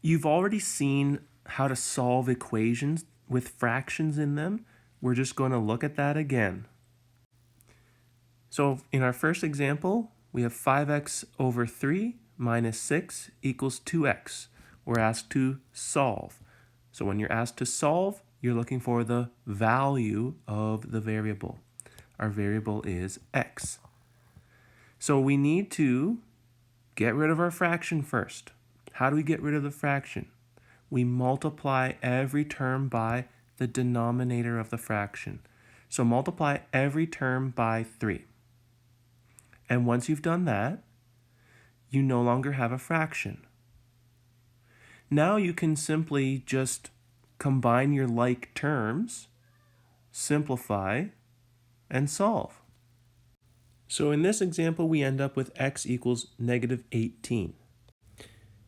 You've already seen how to solve equations with fractions in them. We're just going to look at that again. So in our first example, we have 5x over 3 minus 6 equals 2x. We're asked to solve. So when you're asked to solve, you're looking for the value of the variable. Our variable is x. So we need to get rid of our fraction first. How do we get rid of the fraction? We multiply every term by the denominator of the fraction. So multiply every term by 3. And once you've done that, you no longer have a fraction. Now you can simply just combine your like terms, simplify, and solve. So in this example, we end up with x equals negative 18.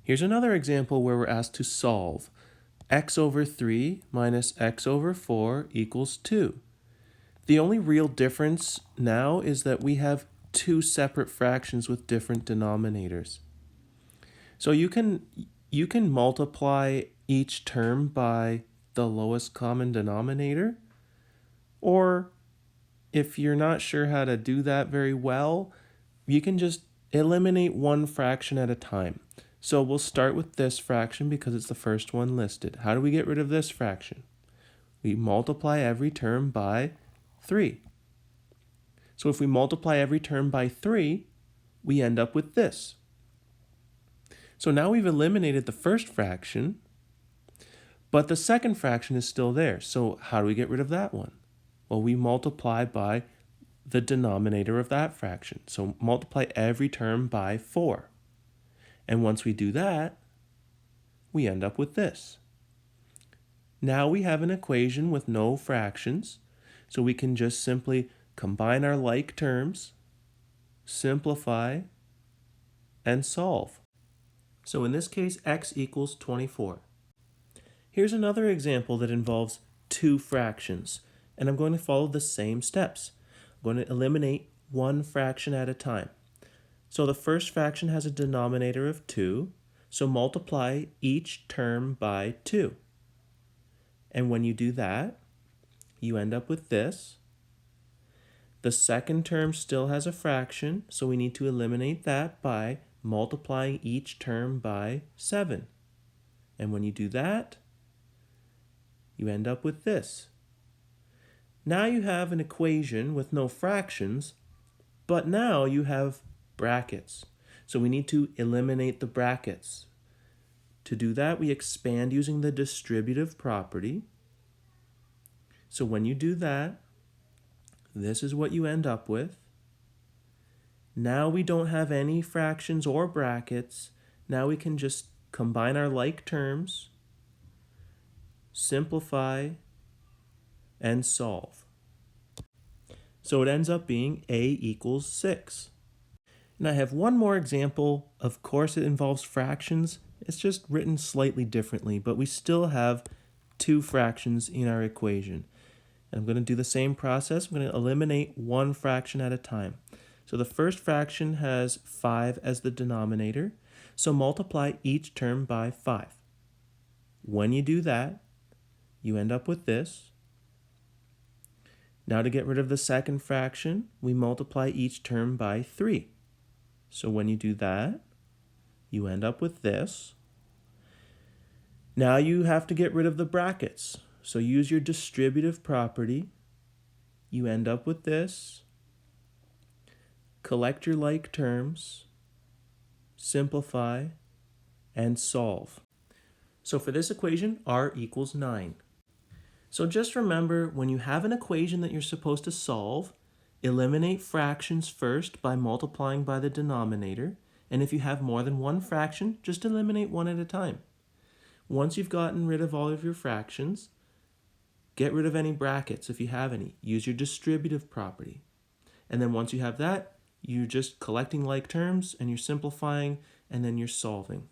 Here's another example where we're asked to solve. X over 3 minus x over 4 equals 2. The only real difference now is that we have two separate fractions with different denominators. So you can multiply each term by the lowest common denominator, or if you're not sure how to do that very well, you can just eliminate one fraction at a time. So we'll start with this fraction because it's the first one listed. How do we get rid of this fraction? We multiply every term by 3. So if we multiply every term by 3, we end up with this. So now we've eliminated the first fraction, but the second fraction is still there. So how do we get rid of that one? Well, we multiply by the denominator of that fraction. So multiply every term by 4. And once we do that, we end up with this. Now we have an equation with no fractions, so we can just simply combine our like terms, simplify, and solve. So in this case, x equals 24. Here's another example that involves two fractions, and I'm going to follow the same steps. I'm going to eliminate one fraction at a time. So the first fraction has a denominator of 2, so multiply each term by 2. And when you do that, you end up with this. The second term still has a fraction, so we need to eliminate that by multiplying each term by 7. And when you do that, you end up with this. Now you have an equation with no fractions, but now you have brackets. So we need to eliminate the brackets. To do that, we expand using the distributive property. So when you do that, this is what you end up with. Now we don't have any fractions or brackets. Now we can just combine our like terms, simplify, and solve. So it ends up being a equals 6. And I have one more example. Of course, it involves fractions. It's just written slightly differently, but we still have two fractions in our equation. And I'm going to do the same process. I'm going to eliminate one fraction at a time. So the first fraction has 5 as the denominator, so multiply each term by 5. When you do that, you end up with this. Now to get rid of the second fraction, we multiply each term by 3. So when you do that, you end up with this. Now you have to get rid of the brackets. So use your distributive property. You end up with this. Collect your like terms, simplify, and solve. So for this equation, r equals 9. So just remember, when you have an equation that you're supposed to solve, eliminate fractions first by multiplying by the denominator, and if you have more than one fraction, just eliminate one at a time. Once you've gotten rid of all of your fractions, get rid of any brackets if you have any. Use your distributive property. And then once you have that, you're just collecting like terms and you're simplifying and then you're solving.